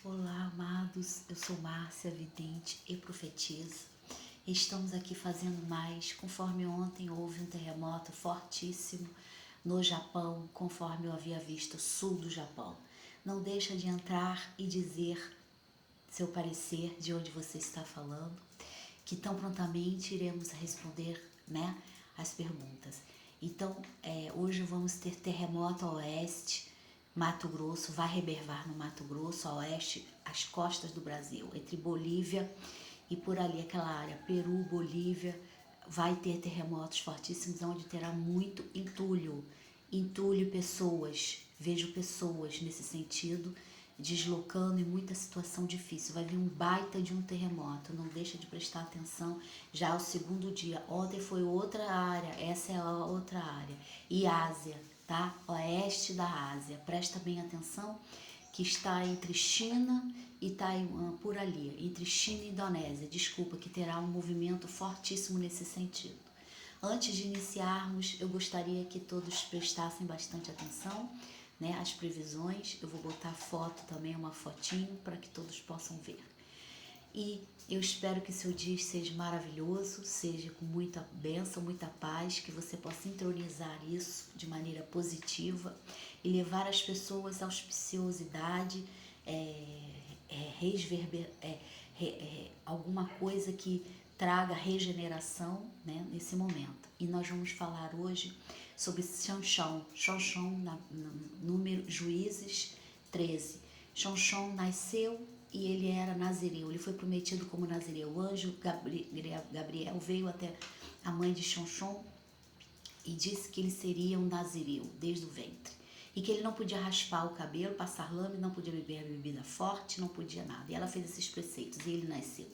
Olá, amados. Eu sou Márcia, vidente e profetisa. Estamos aqui fazendo mais. Conforme ontem houve um terremoto fortíssimo no Japão, conforme eu havia visto, sul do Japão. Não deixa de entrar e dizer seu parecer, de onde você está falando, que tão prontamente iremos responder, as perguntas. Então, hoje vamos ter terremoto a oeste, Mato Grosso, vai rebervar no Mato Grosso, a oeste, as costas do Brasil, entre Bolívia e por ali, aquela área, Peru, Bolívia, vai ter terremotos fortíssimos, onde terá muito entulho. Entulho pessoas, vejo pessoas nesse sentido, deslocando em muita situação difícil. Vai vir um baita de um terremoto, não deixa de prestar atenção. Já é o segundo dia, ontem foi outra área, essa é a outra área. E Ásia, tá? Oeste da Ásia, presta bem atenção, que está entre China e Taiwan, por ali, entre China e Indonésia, desculpa, que terá um movimento fortíssimo nesse sentido. Antes de iniciarmos, eu gostaria que todos prestassem bastante atenção, às previsões. Eu vou botar foto também, uma fotinho, para que todos possam ver. E eu espero que seu dia seja maravilhoso, seja com muita bênção, muita paz, que você possa intronizar isso de maneira positiva e levar as pessoas à auspiciosidade, alguma coisa que traga regeneração, nesse momento. E nós vamos falar hoje sobre Xanxão, número Juízes 13. Xanxão nasceu e ele era nazireu, ele foi prometido como nazireu. O anjo Gabriel veio até a mãe de Xanxão e disse que ele seria um nazireu desde o ventre. E que ele não podia raspar o cabelo, passar lâmina, não podia beber bebida forte, não podia nada. E ela fez esses preceitos e ele nasceu.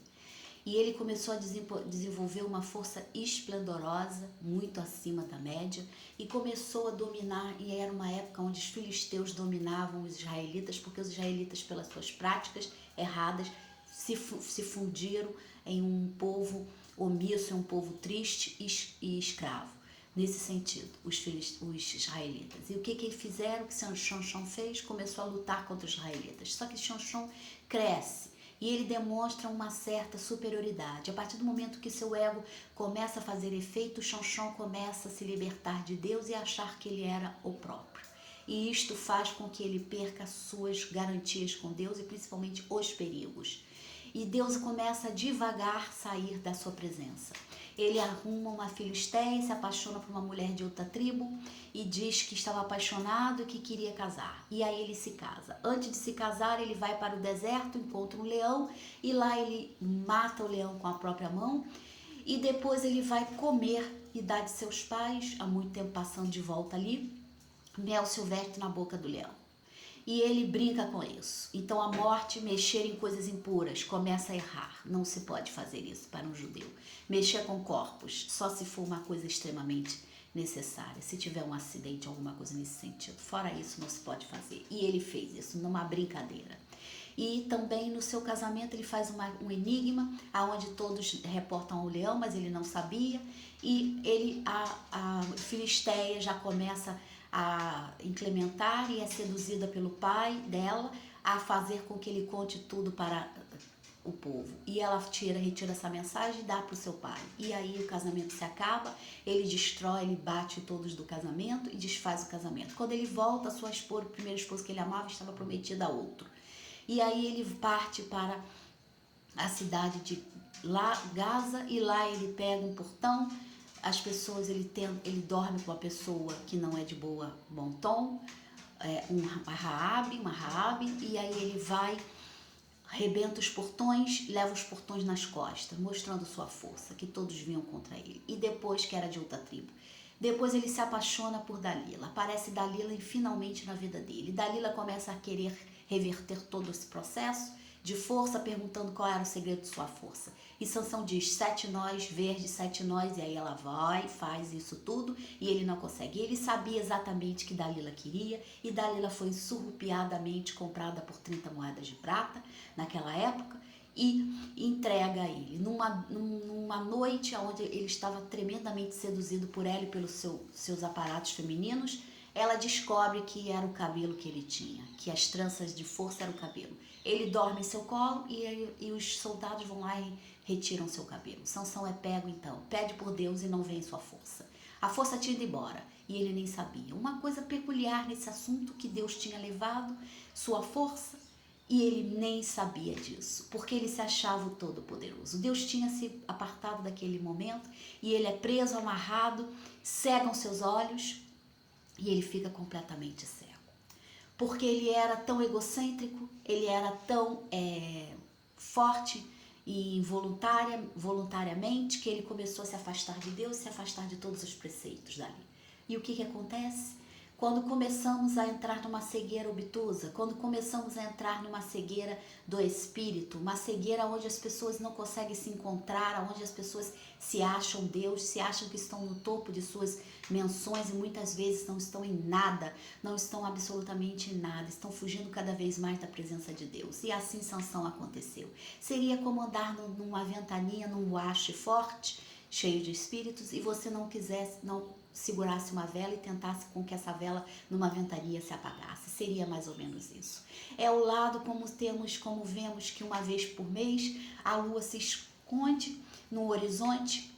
E ele começou a desenvolver uma força esplendorosa, muito acima da média, e começou a dominar, e era uma época onde os filisteus dominavam os israelitas, porque os israelitas, pelas suas práticas erradas, se fundiram em um povo omisso, em um povo triste e escravo. Nesse sentido, os israelitas. E o que fizeram? O que Xanxão fez? Começou a lutar contra os israelitas. Só que Xanxão cresce e ele demonstra uma certa superioridade. A partir do momento que seu ego começa a fazer efeito, Xanxão começa a se libertar de Deus e achar que ele era o próprio. E isto faz com que ele perca suas garantias com Deus e principalmente os perigos. E Deus começa a devagar sair da sua presença. Ele arruma uma filisteia, se apaixona por uma mulher de outra tribo e diz que estava apaixonado e que queria casar. E aí ele se casa. Antes de se casar, ele vai para o deserto, encontra um leão e lá ele mata o leão com a própria mão. E depois ele vai comer e dá de seus pais, há muito tempo passando de volta ali, mel silvestre na boca do leão. E ele brinca com isso. Então a morte, mexer em coisas impuras, começa a errar. Não se pode fazer isso para um judeu. Mexer com corpos, só se for uma coisa extremamente necessária. Se tiver um acidente, alguma coisa nesse sentido. Fora isso, não se pode fazer. E ele fez isso numa brincadeira. E também no seu casamento ele faz um enigma, aonde todos reportam ao leão, mas ele não sabia. E a filisteia já começa a implementar e é seduzida pelo pai dela a fazer com que ele conte tudo para o povo. E ela retira essa mensagem e dá para o seu pai. E aí o casamento se acaba, ele destrói, ele bate todos do casamento e desfaz o casamento. Quando ele volta, a sua esposa, o primeiro esposo que ele amava, estava prometida a outro. E aí ele parte para a cidade de Gaza e lá ele pega um portão. As pessoas, ele dorme com uma pessoa que não é de bom tom, uma Raabe, e aí ele vai, rebenta os portões, leva os portões nas costas, mostrando sua força, que todos vinham contra ele. E depois, que era de outra tribo. Depois ele se apaixona por Dalila, aparece Dalila finalmente na vida dele. Dalila começa a querer reverter todo esse processo de força, perguntando qual era o segredo de sua força. E Sansão diz, 7 nós, verde, 7 nós, e aí ela vai, faz isso tudo, e ele não consegue. Ele sabia exatamente o que Dalila queria, e Dalila foi surrupiadamente comprada por 30 moedas de prata, naquela época, e entrega a ele. Numa noite onde ele estava tremendamente seduzido por ela e pelos seus aparatos femininos, ela descobre que era o cabelo que ele tinha, que as tranças de força era o cabelo. Ele dorme em seu colo e os soldados vão lá e retiram seu cabelo. Sansão é pego então, pede por Deus e não vem sua força. A força tinha ido embora e ele nem sabia. Uma coisa peculiar nesse assunto, que Deus tinha levado sua força e ele nem sabia disso, porque ele se achava o Todo-Poderoso. Deus tinha se apartado daquele momento e ele é preso, amarrado, cegam seus olhos e ele fica completamente cego. Porque ele era tão egocêntrico, ele era tão forte e voluntariamente, que ele começou a se afastar de Deus, se afastar de todos os preceitos dali. E o que acontece? Quando começamos a entrar numa cegueira obtusa, quando começamos a entrar numa cegueira do espírito, uma cegueira onde as pessoas não conseguem se encontrar, onde as pessoas se acham Deus, se acham que estão no topo de suas menções e muitas vezes não estão em nada, não estão absolutamente em nada, estão fugindo cada vez mais da presença de Deus. E assim Sansão aconteceu. Seria como andar numa ventania, num boache forte, cheio de espíritos, e você não segurasse uma vela e tentasse com que essa vela numa ventania se apagasse. Seria mais ou menos isso. É o lado como vemos que uma vez por mês a lua se esconde no horizonte.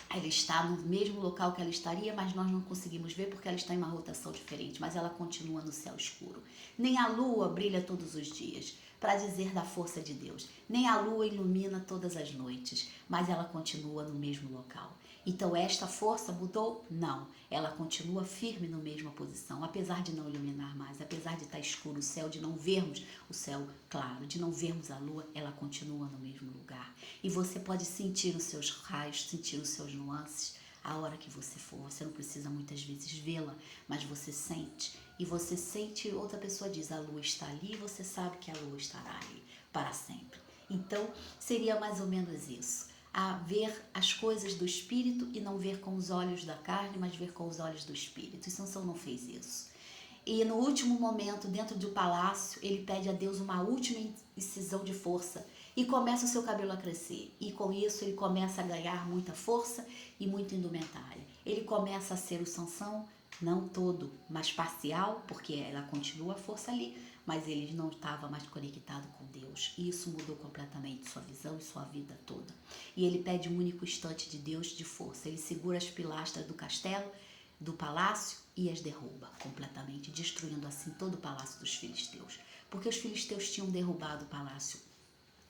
Ela está no mesmo local que ela estaria, mas nós não conseguimos ver porque ela está em uma rotação diferente, mas ela continua no céu escuro. Nem a lua brilha todos os dias, para dizer da força de Deus. Nem a lua ilumina todas as noites, mas ela continua no mesmo local. Então esta força mudou? Não. Ela continua firme na mesma posição, apesar de não iluminar mais, apesar de estar escuro o céu, de não vermos o céu claro, de não vermos a lua, ela continua no mesmo lugar. E você pode sentir os seus raios, sentir os seus nuances, a hora que você for. Você não precisa muitas vezes vê-la, mas você sente. E você sente, outra pessoa diz, a lua está ali, e você sabe que a lua estará ali para sempre. Então, seria mais ou menos isso. A ver as coisas do espírito e não ver com os olhos da carne, mas ver com os olhos do espírito. E Sansão não fez isso. E no último momento, dentro do palácio, ele pede a Deus uma última incisão de força e começa o seu cabelo a crescer. E com isso ele começa a ganhar muita força e muita indumentária. Ele começa a ser o Sansão, não todo, mas parcial, porque ela continua a força ali, mas ele não estava mais conectado com Deus. E isso mudou completamente sua visão e sua vida toda. E ele pede um único instante de Deus de força. Ele segura as pilastras do castelo, do palácio, e as derruba completamente, destruindo assim todo o palácio dos filisteus. Porque os filisteus tinham derrubado o palácio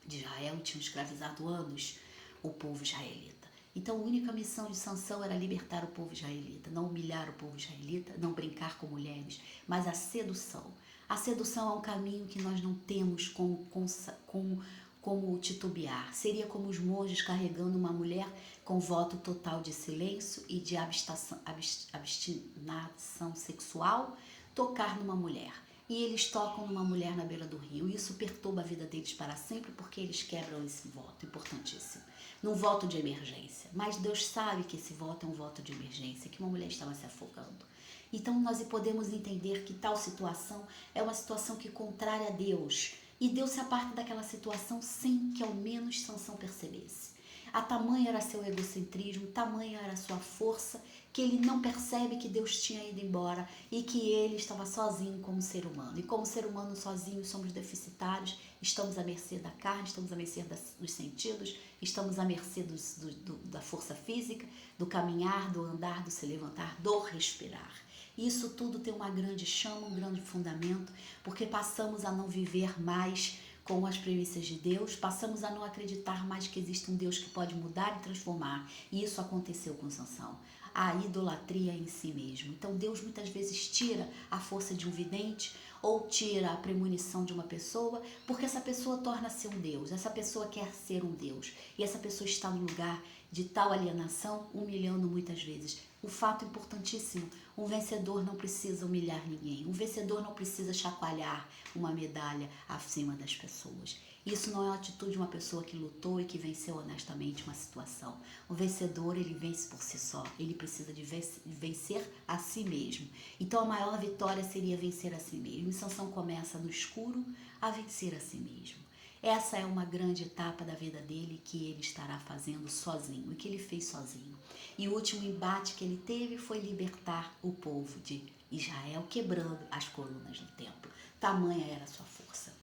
de Israel e tinham escravizado anos o povo israelita. Então a única missão de Sansão era libertar o povo israelita, não humilhar o povo israelita, não brincar com mulheres, mas a sedução. A sedução é um caminho que nós não temos como titubear. Seria como os monges carregando uma mulher com voto total de silêncio e de abstinação sexual, tocar numa mulher. E eles tocam numa mulher na beira do rio. Isso perturba a vida deles para sempre, porque eles quebram esse voto, importantíssimo. Num voto de emergência. Mas Deus sabe que esse voto é um voto de emergência, que uma mulher estava se afogando. Então nós podemos entender que tal situação é uma situação que contrária a Deus. E Deus se aparta daquela situação sem que ao menos Sansão percebesse. A tamanha era seu egocentrismo, tamanha era sua força, que ele não percebe que Deus tinha ido embora e que ele estava sozinho como ser humano. E como ser humano sozinho somos deficitários, estamos à mercê da carne, estamos à mercê dos sentidos, estamos à mercê da força física, do caminhar, do andar, do se levantar, do respirar. Isso tudo tem uma grande chama, um grande fundamento, porque passamos a não viver mais com as premissas de Deus, passamos a não acreditar mais que existe um Deus que pode mudar e transformar. E isso aconteceu com Sansão. A idolatria em si mesmo. Então Deus muitas vezes tira a força de um vidente ou tira a premonição de uma pessoa, porque essa pessoa torna-se um Deus, essa pessoa quer ser um Deus. E essa pessoa está no lugar de tal alienação, humilhando muitas vezes. O fato importantíssimo, um vencedor não precisa humilhar ninguém, um vencedor não precisa chacoalhar uma medalha acima das pessoas. Isso não é a atitude de uma pessoa que lutou e que venceu honestamente uma situação. O vencedor, ele vence por si só, ele precisa de vencer a si mesmo. Então a maior vitória seria vencer a si mesmo. E Sansão começa no escuro a vencer a si mesmo. Essa é uma grande etapa da vida dele que ele estará fazendo sozinho, e que ele fez sozinho. E o último embate que ele teve foi libertar o povo de Israel quebrando as colunas do templo. Tamanha era a sua força.